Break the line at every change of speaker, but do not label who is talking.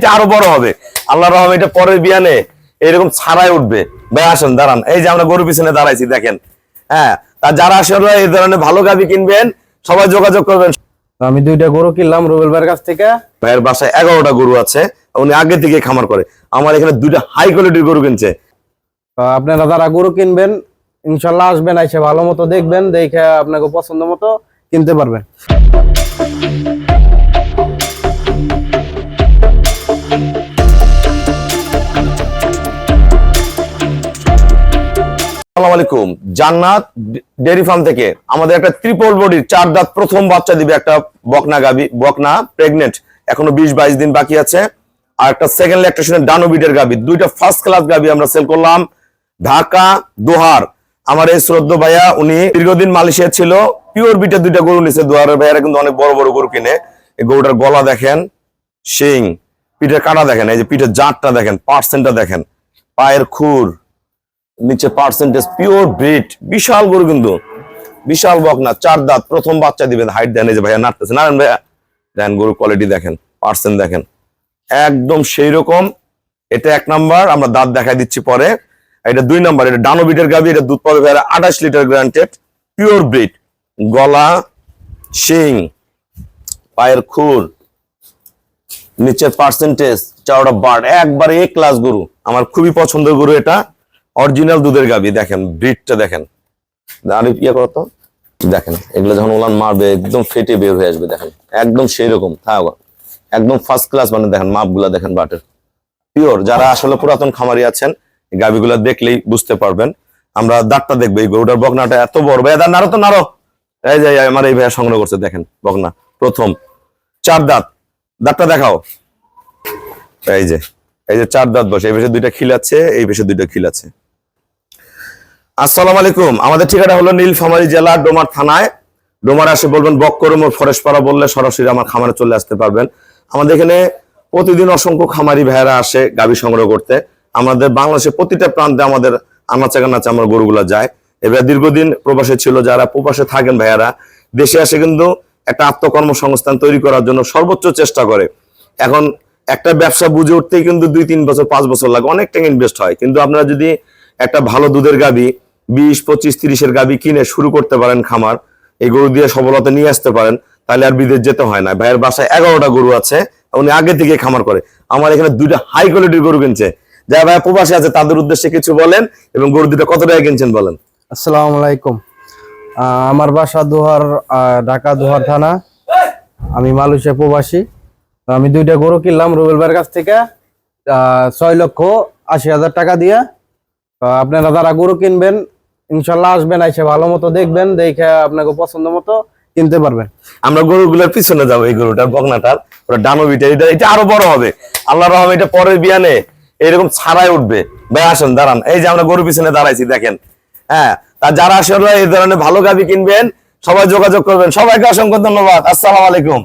এটা আরো বড় হবে আল্লাহর রহমতে। এটা পরের বিয়ানে এরকম ছাড়াই উঠবে। ভাই আসেন দাঁড়ান, এই যে আমরা গরু পিছনে দাঁড়াইছি দেখেন। হ্যাঁ, তা যারা আসলে এই ধরনের ভালো গাভী কিনবেন সবাই যোগাযোগ করবেন।
আমি 2টা গরু কিনলাম রুবেল ভাইয়ের কাছ থেকে।
ভাইয়ের বাসায় 11টা গরু আছে, উনি আগে থেকে খামার করে। আমার এখানে 2টা হাই কোয়ালিটির গরু কিনছে।
আপনারা যারা গরু কিনবেন ইনশাল্লাহ আসবেন, এসে ভালো মতো দেখবেন, দেখে আপনাকে পছন্দ মতো কিনতে পারবেন।
আসসালামু আলাইকুম, জান্নাত ডেয়ারি ফার্ম থেকে আমাদের একটা ট্রিপল বডির 4 দাঁত প্রথম বাচ্চা দিবে একটা বকনা গাবি, বকনা প্রেগনেন্ট, এখনো 20-22 দিন বাকি আছে। আর একটা সেকেন্ড ল্যাকটেশনের ডানোবিটের গাবি, 2টা ফার্স্ট ক্লাস গাবি আমরা সেল করলাম ঢাকা দোহার। আমার এই শ্রদ্ধ ভাইয়া, উনি দীর্ঘদিন মালয়েশিয়া ছিল, পিওর বিটের 2টা গরু নিছে। দোহারের ভাইয়ারা কিন্তু অনেক বড় বড় গরু কিনে। এই গরুটার গলা দেখেন, শিং, পিঠের কাটা দেখেন, এই যে পিঠের জাতটা দেখেন, পার্সেন্টটা দেখেন, পায়ের খুর, নিচে পার্সেন্টেজ, পিওর ব্রিড, বিশাল গরু কিন্তু, বিশাল বকনা 4 দাঁত প্রথম বাচ্চা দিবেন। হাইট দেন, এই যে ভাইয়া নাড়তেছে, নারায়ণ ভাইয়া দেন, গরু কোয়ালিটি দেখেন, পার্সেন্ট দেখেন, একদম সেই রকম। এটা 1 নাম্বার, আমরা দাঁত দেখাই দিচ্ছি পরে। এটা 2 নাম্বার, এটা ডানোবিটের গাবি, এটা দুধ পাবে ভাইয়া 28 লিটার গ্রান্টেড, পিওর ব্রিড, গলা, শিং, পায়ের খুর, নিচের পার্সেন্টেজ, চাওড়া বাট, একবারে এ ক্লাস গরু। আমার খুবই পছন্দের গরু এটা, অরিজিনাল দুধের গাবি। দেখেন ব্রিডটা দেখেন, আর ইয়ে করতো দেখেন, এগুলো যখন ওলান মারবে একদম ফেটে বের হয়ে আসবে, দেখেন একদম সেই রকম থাকবে, একদম ফার্স্ট ক্লাস। মানে দেখেন মাপগুলা দেখেন, বাটের পিওর। যারা আসলে পুরাতন খামারি আছেন এই গাবিগুলা দেখলেই বুঝতে পারবেন। আমরা দাঁতটা দেখবো, এই গরুটার বকনাটা এত বড়। ভাইয়া দাঁত নাড়ো তো, নাড়ো। এই যে আমার এই ভাইয়া সংগ্রহ করছে, দেখেন বকনা প্রথম 4 দাঁত, দাঁতটা দেখাও। এই যে 4 দাঁত বসে, এই পাশে 2টা খিল আছে, এই পাশে 2টা খিল আছে। আসসালামু আলাইকুম, আমাদের ঠিকানা হলো নীলফামারী জেলা ডোমার থানায়। ডোমার আসে বলবেন বক্করম ও ফরেশপাড়া বললে সরাসরি আমার খামারে চলে আসতে পারবেন। আমাদের এখানে প্রতিদিন অসংখ্য খামারি ভাইয়েরা আসে গাভী সংগ্রহ করতে। আমাদের বাংলাদেশের প্রতিটা প্রান্তে আমাদের আনাচে কানাচে আমার গরুগুলা যায়। এবার দীর্ঘদিন প্রবাসে ছিল, যারা প্রবাসে থাকেন ভাইয়েরা দেশে আসে কিন্তু একটা আত্মকর্মসংস্থান তৈরি করার জন্য সর্বোচ্চ চেষ্টা করে। এখন একটা ব্যবসা বুঝে উঠতেই কিন্তু 2-3 বছর 5 বছর লাগে, অনেক টাকা ইনভেস্ট হয়। কিন্তু আপনারা যদি একটা ভালো দুধের গাভী 20-25-30 গাভী কিনে শুরু করতে পারেন খামার, এই গরু দিয়ে সফলতা নিয়ে আসতে পারেন, তাহলে আর বিদেশ যেতে হয় না। ভাইয়ের বাসায় 11টা গরু আছে, উনি আগে থেকে খামার করে। আমার এখানে 2টা হাই কোয়ালিটির গরু কিনছে। যারা ভাইয়া প্রবাসী আছে তাদের উদ্দেশ্যে কিছু বলেন, এবং গরু 2টা কত টাকা কিনছেন বলেন।
আসসালামু আলাইকুম, আমার বাসা দোহার, ঢাকা দোহার থানা। আমি মালয়েশিয়া প্রবাসী। আমি 2টা গরু কিনলাম রুবেল ভাইয়ের কাছ থেকে 6,80,000 টাকা দিয়ে। আপনারা যারা গরু কিনবেন ইনশাল্লাহ আসবেন, এসে ভালো মতো দেখবেন, দেখে আপনাকে পছন্দ মতো কিনতে পারবেন।
আমরা গরুগুলোর পিছনে যাবো। এই গরুটার বকনাটার, ওটা ডানোবিটা, এটা আরো বড় হবে আল্লাহর রহমতে। এটা পরের বিয়ানে এরকম ছাড়াই উঠবে। ভাই আসেন দাঁড়ান, এই যে আমরা গরু পিছনে দাঁড়াইছি দেখেন। হ্যাঁ, তা যারা আসলে এই ধরনের ভালো গাভী কিনবেন সবাই যোগাযোগ করবেন। সবাইকে অসংখ্য ধন্যবাদ। আসসালামু আলাইকুম।